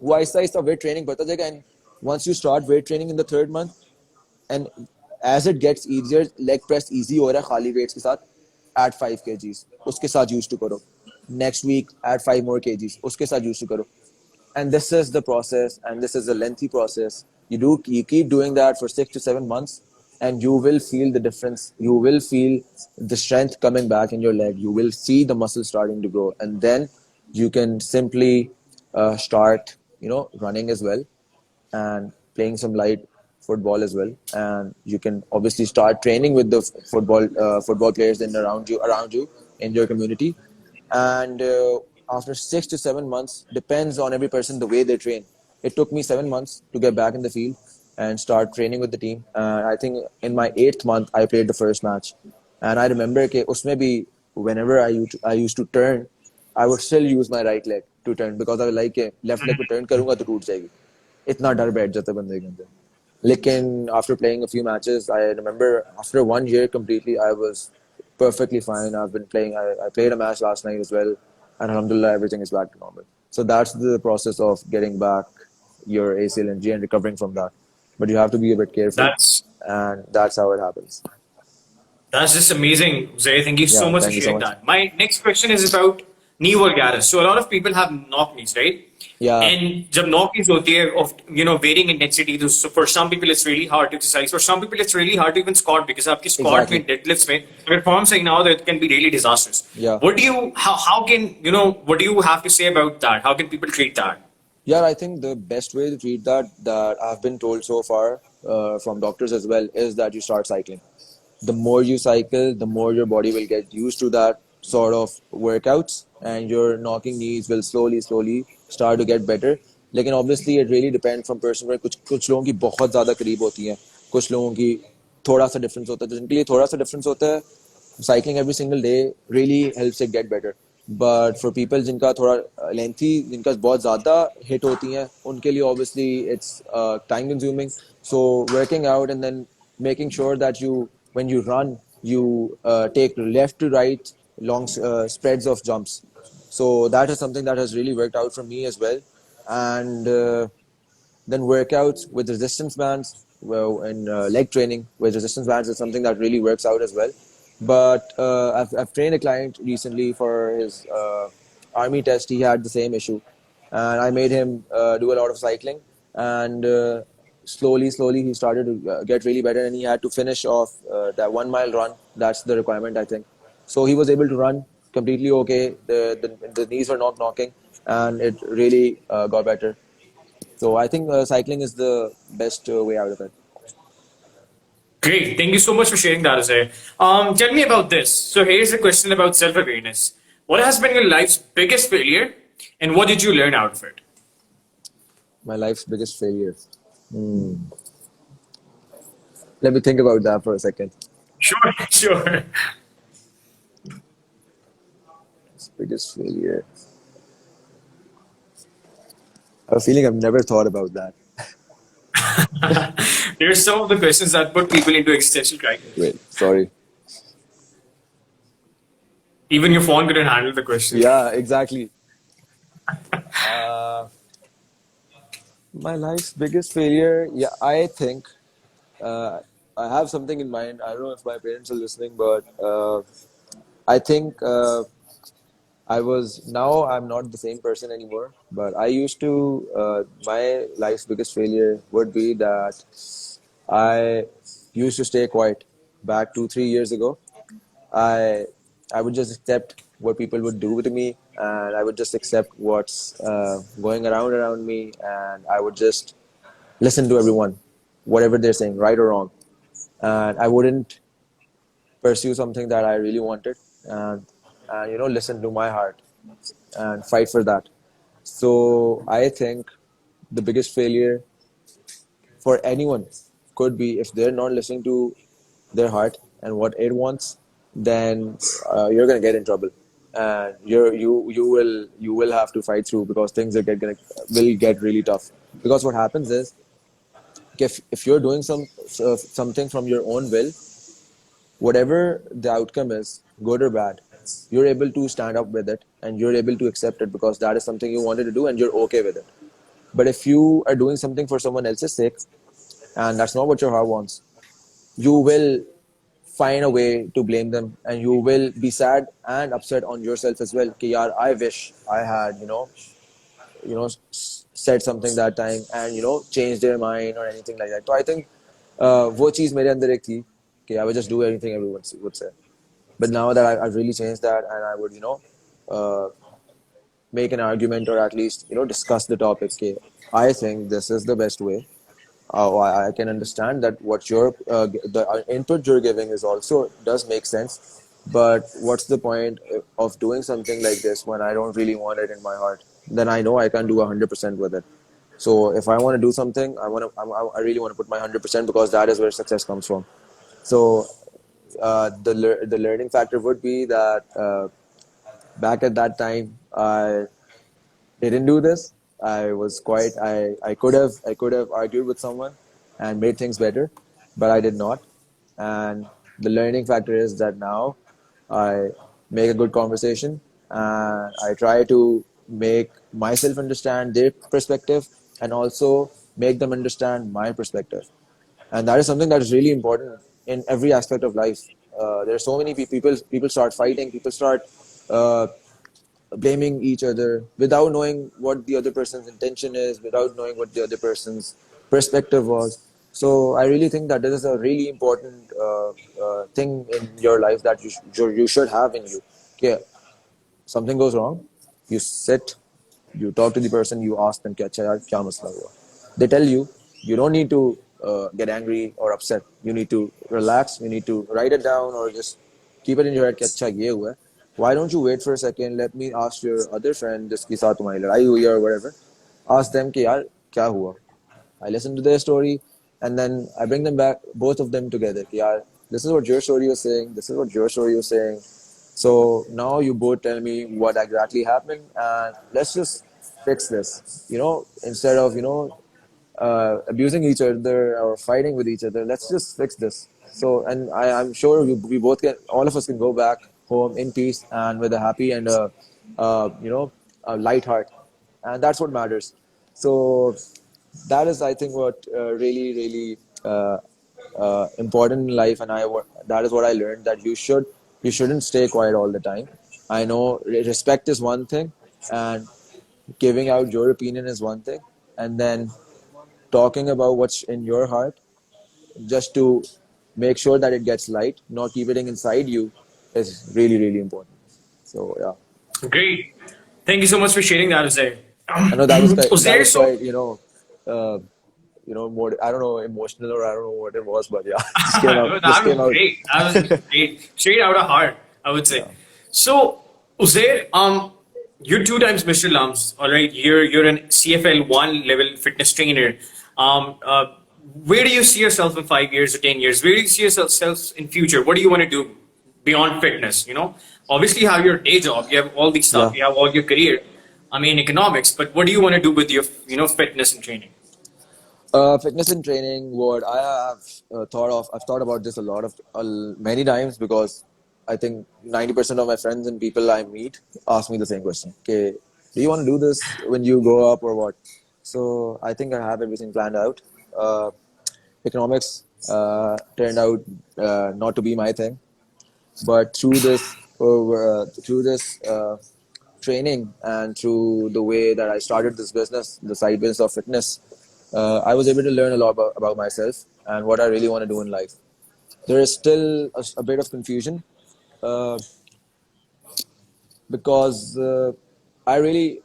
वो आहिस्ता आहिस्ता वेट ट्रेनिंग बढ़ता जाएगा, and once you start weight training in the third month, and as it gets easier, leg press easy हो रहा है खाली वेट्स के साथ, एट 5 kgs, उसके साथ यूज टू करो. Next week at 5 more kgs, उसके साथ यूज टू करो. And this is the process, and this is a lengthy process. You keep doing that for 6 to 7 months, and you will feel the difference. You will feel the strength coming back in your leg. You will see the muscle starting to grow, and then you can simply start running as well, and playing some light football as well. And you can obviously start training with the football players around you in your community. And after 6 to 7 months, depends on every person the way they train. It took me 7 months to get back in the field and start training with the team. And I think in my 8th month, I played the first match. And I remember that usme bhi, whenever I used to turn, I would still use my right leg to turn because I was like left leg पे turn करूँगा तो टूट जाएगी. इतना डर बैठ जाता है बंदे के अंदर. लेकिन after playing a few matches, I remember after 1 year completely, I was perfectly fine. I've been playing. I played a match last night as well, and alhamdulillah, everything is back to normal. So that's the process of getting back your ACL injury and recovering from that. But you have to be a bit careful, That's and that's how it happens. That's just amazing, Zay. Thank you so Yeah, much for thank you so sharing much. that. My next question is about knee vulgaris. So a lot of people have knock knees, right? Yeah, And जब knock knees होती है of varying intensity, so for some people it's really hard to exercise. For some people it's really hard to even squat because आपकी squat में exactly. deadlifts में अगर form saying now that it can be really disastrous. Yeah. What do you how can what do you have to say about that? How can people treat that? Yeah, I think the best way to treat that I've been told so far from doctors as well, is that you start cycling. The more you cycle, the more your body will get used to that sort of workouts, and your knocking knees will slowly start to get better. लेकिन obviously it really depends from person to कुछ कुछ लोगों की बहुत ज़्यादा करीब होती हैं, कुछ लोगों की थोड़ा सा डिफरेंस होता है. तो जिनके लिए थोड़ा सा डिफरेंस होता है, cycling every single day really helps it get better. But for people जिनका थोड़ा lengthy, जिनका बहुत ज़्यादा hit होती हैं, उनके लिए obviously it's time consuming. So working out and then making sure that when you run, you take left to right long spreads of jumps. So that is something that has really worked out for me as well. And then workouts with resistance bands, well, and leg training with resistance bands is something that really works out as well. But I've trained a client recently for his army test. He had the same issue, and I made him do a lot of cycling, and slowly he started to get really better, and he had to finish off that 1 mile run. That's the requirement, I think. So he was able to run completely okay. The knees were not knocking, and it really got better. So I think cycling is the best way out of it. Great. Thank you so much for sharing that, Azay. Tell me about this. So here's a question about self-awareness. What has been your life's biggest failure, and what did you learn out of it? My life's biggest failure. Let me think about that for a second. Sure, sure. Biggest failure. I have a feeling I've never thought about that. Here's some of the questions that put people into existential crisis. Wait, sorry. Even your phone couldn't handle the question. Yeah, exactly. Uh, my life's biggest failure. Yeah, I think uh, I have something in mind. I don't know if my parents are listening, but I think I'm not the same person anymore. But I used to, my life's biggest failure would be that I used to stay quiet back 2, 3 years ago. I I would just accept what people would do to me, and I would just accept what's going around me, and I would just listen to everyone, whatever they're saying, right or wrong, and I wouldn't pursue something that I really wanted, and listen to my heart and fight for that. So I think the biggest failure for anyone could be if they're not listening to their heart and what it wants, then you're gonna get in trouble, and you will have to fight through because things will get really tough. Because what happens is if you're doing something from your own will, whatever the outcome is, good or bad, you're able to stand up with it and you're able to accept it because that is something you wanted to do and you're okay with it. But if you are doing something for someone else's sake and that's not what your heart wants, you will find a way to blame them and you will be sad and upset on yourself as well. Ki yaar, I wish I had, said something that time and changed their mind or anything like that. So I think वो चीज मेरे अंदर एक थी कि I would just do anything everyone would say. But now that I've really changed that and I would uh, make an argument or at least discuss the topic. Okay, I think this is the best way. I can understand that what the input you're giving is also does make sense, but what's the point of doing something like this when I don't really want it in my heart? Then I know I can't do 100% with it. So if I want to do something, I really want to put my 100% because that is where success comes from. So the learning factor would be that back at that time I didn't do this. I could have argued with someone and made things better, but I did not. And the learning factor is that now I make a good conversation and I try to make myself understand their perspective and also make them understand my perspective. And that is something that is really important in every aspect of life. There are so many people start fighting, people start uh, blaming each other without knowing what the other person's intention is, without knowing what the other person's perspective was. So I really think that this is a really important thing in your life that you should have in you. Okay, something goes wrong, you sit, you talk to the person, you ask them, "क्या अच्छा यार क्या मसला हुआ?" They tell you. You don't need to get angry or upset. You need to relax. You need to write it down or just keep it in your head. कि अच्छा ये हुआ है. Why don't you wait for a second? Let me ask your other friend जिसके साथ तुम्हारी लड़ाई हुई है or whatever. Ask them कि यार क्या हुआ. I listen to their story, and then I bring them back, both of them together. कि यार, this is what your story was saying. This is what your story was saying. So now you both tell me what exactly happened, and let's just fix this. Instead of abusing each other or fighting with each other, let's just fix this. So, and I'm sure we both all of us can go back home in peace and with a happy and a light heart, and that's what matters. So that is, I think, what really important in life, and that is what I learned, that you shouldn't stay quiet all the time. I know respect is one thing, and giving out your opinion is one thing, and then talking about what's in your heart just to make sure that it gets light, not keep it inside you, is really important. So yeah, Great. Thank you so much for sharing that, Uzair. I know that was quite, that Uzair, was so quite uh, more, I don't know, emotional, or I don't know what it was, but yeah, No, just that was came out. great. That was great. Straight out of heart, I would say. Yeah. So, Uzair, you're two times Mr. Lums. All right, you're an CFL one level fitness trainer. Um, uh, where do you see yourself in 5 years or 10 years? Where do you see yourself in future? What do you want to do beyond fitness? Obviously you have your day job, you have all these Yeah. stuff, you have all your career. I mean economics, but what do you want to do with your fitness and training? Fitness and training. What I have thought of, I've thought about this a lot of many times, because I think 90% of my friends and people I meet ask me the same question. Okay, do you want to do this when you grow up or what? So I think I have everything planned out. Uh, Economics turned out not to be my thing, but through this training, and through the way that I started this business, the side business of fitness, I was able to learn a lot about myself and what I really want to do in life. There is still a bit of confusion, uh, because I really,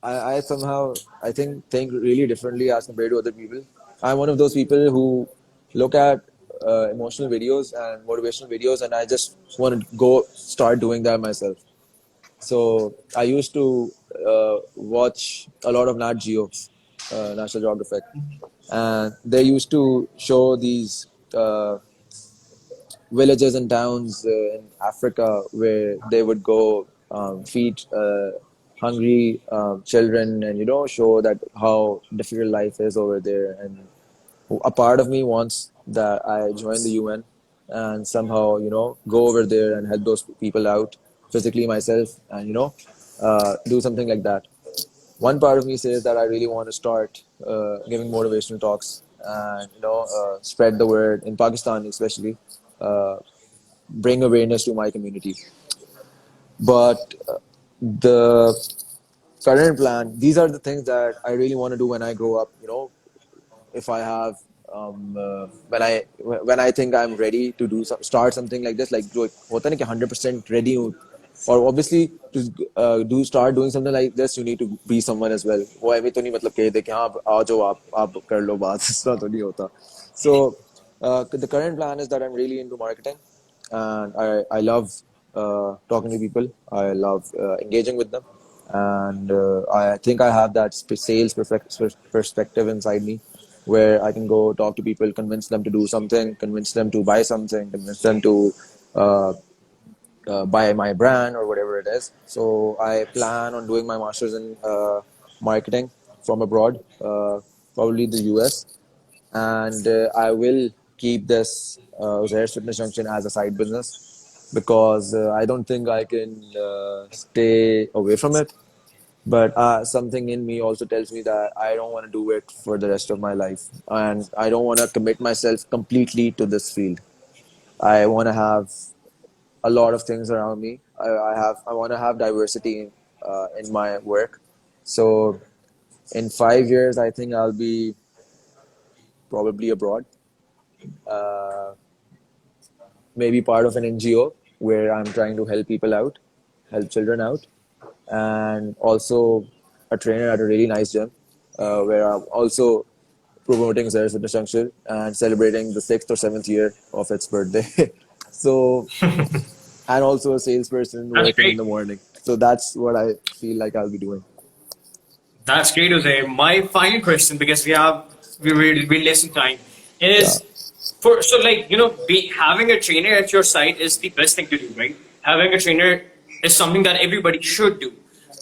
I somehow, I think really differently as compared to other people. I'm one of those people who look at emotional videos and motivational videos, and I just want to go start doing that myself. So I used to watch a lot of Nat Geo, National Geographic, and they used to show these villages and towns in Africa where they would go feed hungry children, and show that how difficult life is over there. And a part of me wants that I join the UN and somehow go over there and help those people out physically myself, and do something like that. One part of me says that I really want to start giving motivational talks, and spread the word in Pakistan, especially bring awareness to my community. But the current plan, these are the things that I really want to do when I grow up. If I have when I think I'm ready to start something like this, like जो होता है ना कि 100% ready हूँ, or obviously to do start doing something like this, you need to be someone as well. वो ऐਵੇਂ तो नहीं मतलब कह दे कि हाँ आ जाओ आप कर लो बात, इतना तो नहीं होता. So the current plan is that I'm really into marketing, and I love talking to people. I love engaging with them, and I think I have that sales perspective inside me, where I can go talk to people, convince them to do something, convince them to buy something, convince them to uh, buy my brand or whatever it is. So I plan on doing my master's in marketing from abroad, probably the US, and I will keep this Uzair's Fitness Junction as a side business, because I don't think I can stay away from it. But something in me also tells me that I don't want to do it for the rest of my life, and I don't want to commit myself completely to this field. I want to have a lot of things around me. I want to have diversity in my work. So in 5 years, I think I'll be probably abroad, uh, maybe part of an NGO where I'm trying to help people out, help children out, and also a trainer at a really nice gym, where I'm also promoting Zare's Fitness Junction and celebrating the 6th or 7th year of its birthday. So, and also a salesperson That's working in great. the morning. So that's what I feel like I'll be doing. That's great, Jose. My final question, because we less in time, Yeah. is for so like be having a trainer at your site is the best thing to do, right? Having a trainer is something that everybody should do.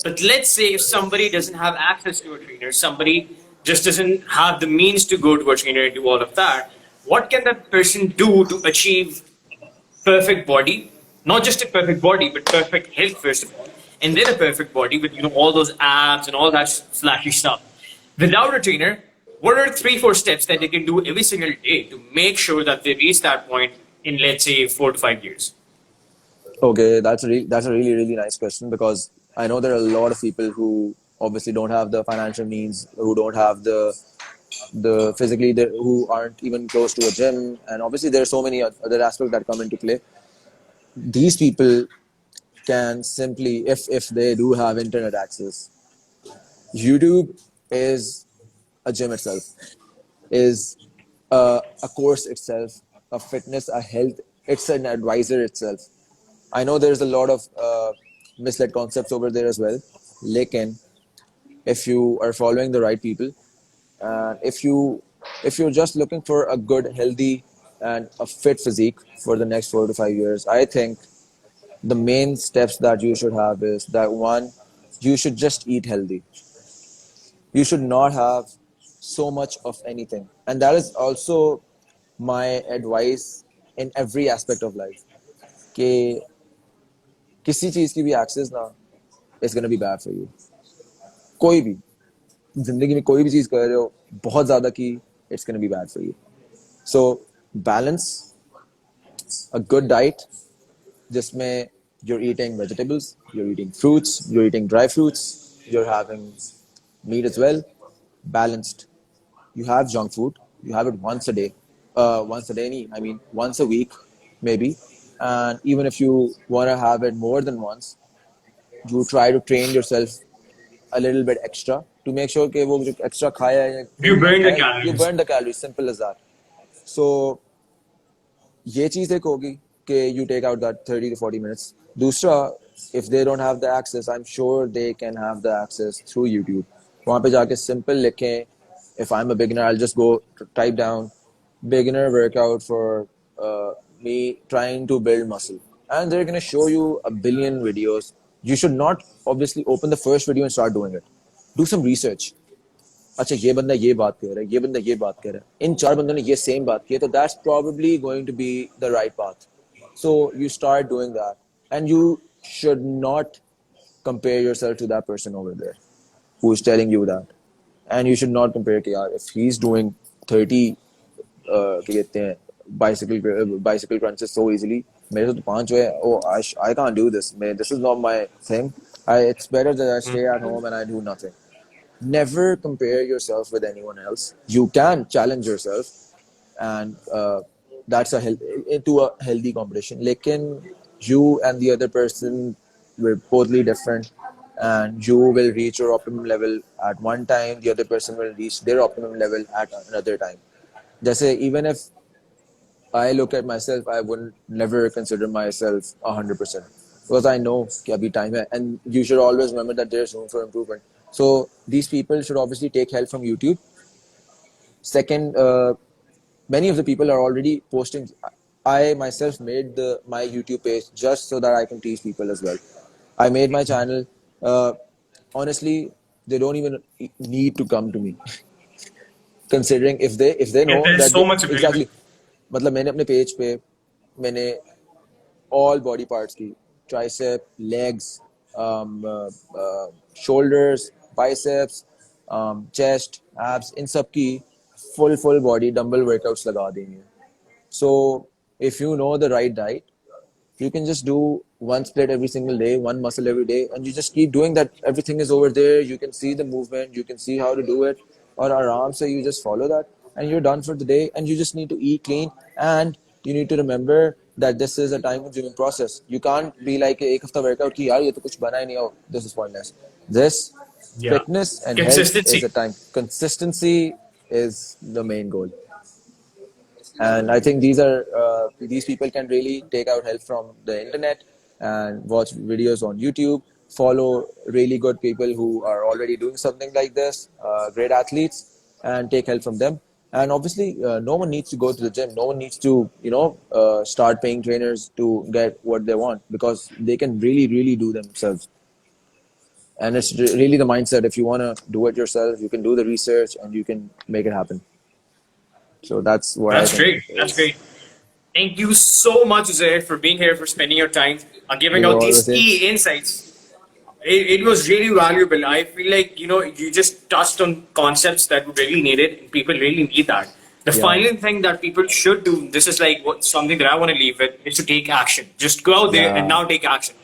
But let's say if somebody doesn't have access to a trainer, somebody just doesn't have the means to go to a trainer and do all of that, what can that person do to achieve perfect body, not just a perfect body, but perfect health first of all, and then a perfect body with all those abs and all that flashy stuff. Without a trainer, what are 3, 4 steps that they can do every single day to make sure that they reach that point in, let's say, 4 to 5 years? Okay, that's a really really nice question, because I know there are a lot of people who obviously don't have the financial means, who don't have the physically, who aren't even close to a gym, and obviously there are so many other aspects that come into play. These people can simply, if they do have internet access, YouTube is a gym itself, is a course itself, a fitness, a health. It's an advisor itself. I know there's a lot of misled concepts over there as well. Lekin, if you are following the right people, and if you're just looking for a good, healthy, and a fit physique for the next 4 to 5 years, I think the main steps that you should have is that one, you should just eat healthy. You should not have so much of anything, and that is also my advice in every aspect of life. कि किसी चीज की भी access ना, it's gonna be bad for you. कोई भी जिंदगी में कोई भी चीज कर रहे हो बहुत ज्यादा की, it's gonna be bad for you. So balance, a good diet जिसमें you're eating vegetables, you're eating fruits, you're eating dry fruits, you're having meat as well, balanced. You have junk food, you have it once a day, I mean once a week maybe, and even if you want to have it more than once, you try to train yourself a little bit extra to make sure कि वो जो extra खाया है या जो You भी नहीं burn the खाया, you calories. burn the calories, simple as that. So ये चीज एक होगी कि you take out that 30 to 40 minutes. दूसरा, if they don't have the access, I'm sure they can have the access through YouTube. वहाँ पे जाके simple लिखें. If I'm a beginner, I'll just go type down beginner workout for me trying to build muscle, and they're gonna show you a billion videos. You should not obviously open the first video and start doing it. Do some research. अच्छा ये बंदा ये बात कह रहा है, ये बंदा ये बात कह रहा है, इन चार बंदों ने ये सेम बात की है, तो that's probably going to be the right path. So you start doing that, and you should not compare yourself to that person over there who is telling you that, and you should not compare कि यार if he's doing 30 क्या कहते हैं bicycle crunches so easily, मेरे तो पांच हुए, oh I can't do this, man, this is not my thing. It's better that I stay at home and I do nothing. Never compare yourself with anyone else. You can challenge yourself, and that's into a healthy competition. Lekin you and the other person were totally different, and you will reach your optimum level at one time. The other person will reach their optimum level at another time. Just say, even if I look at myself, I wouldn't never consider myself 100% because I know कि अभी time है, and you should always remember that there's room for improvement. So these people should obviously take help from YouTube. Second, many of the people are already posting. I myself made my YouTube page just so that I can teach people as well. I made my channel. Honestly, they don't even need to come to me. Considering if they Yeah, know there's that so much available. exactly, मतलब मैंने अपने page पे मैंने all body parts की, tricep, legs, shoulders, biceps, chest, abs, इन सब की full body dumbbell workouts लगा देंगे. So if you know the right diet, you can just do one split every single day, one muscle every day, and you just keep doing that. Everything is over there. You can see the movement, you can see how to do it. Or aram se you just follow that, and you're done for the day. And you just need to eat clean, and you need to remember that this is a time-consuming process. You can't be like एक हफ्ता workout की यार ये तो कुछ बना ही नहीं हो. This is pointless. This Yeah. fitness and health is a Consistency. time. Consistency is the main goal, and I think these people can really take out help from the internet and watch videos on YouTube, follow really good people who are already doing something like this, great athletes, and take help from them. And obviously, no one needs to go to the gym. No one needs to start paying trainers to get what they want, because they can really do themselves. And it's really the mindset. If you want to do it yourself, you can do the research and you can make it happen. So that's what I That's think great. That's is. great. Thank you so much, Uzair, for being here, for spending your time, giving You're out these always here. key insights. It was really valuable. I feel like you just touched on concepts that we really needed, and people really need that. The Yeah, final thing that people should do, this is like something that I want to leave with, is to take action. Just go out there and yeah. now take action.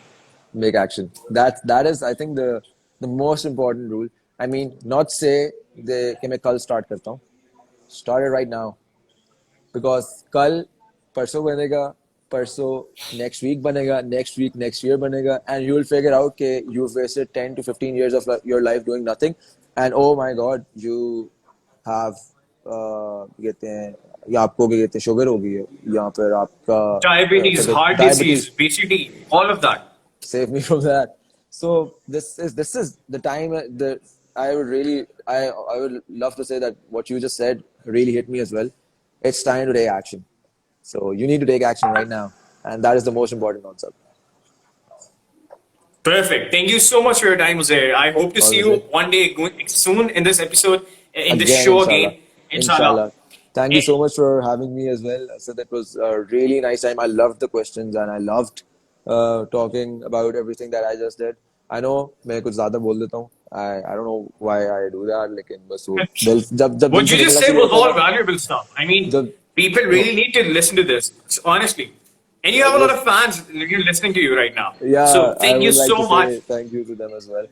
Make action. That is, I think, the most important rule. I mean, not say कि मैं कल start करता हूँ. Start it right now, because कल परसों बनेगा, परसों next week बनेगा, next week next year बनेगा, and you will figure out कि you've wasted 10 to 15 years of your life doing nothing, and oh my God, you have कहते हैं या आपको क्या कहते हैं शुगर हो गई है या फिर आपका Diabetes, heart disease, diabetes, obesity, all of that. save me from that. So this is the time that I would love to say that what you just said really hit me as well. It's time to take action. So you need to take action right now, and that is the most important concept. Perfect. Thank you so much for your time, Uzair. I hope to see Always you it. one day soon in this episode, in this Again, show inshallah. again, inshallah. Inshallah. Thank you Eh, so much for having me as well. So that was a really nice time. I loved the questions and I loved talking about everything that I just did. I know मैं कुछ ज़्यादा बोल देता हूँ. I don't know why I do that. लेकिन बस वो दिल जब जब दिल What से you just निकलना said शुरू was होता है all ना valuable stuff. I mean, जब people no really need to listen to this, honestly. And you have it a lot was of fans listening to you right now. yeah So I thank you would like to so much. say thank you to them as well.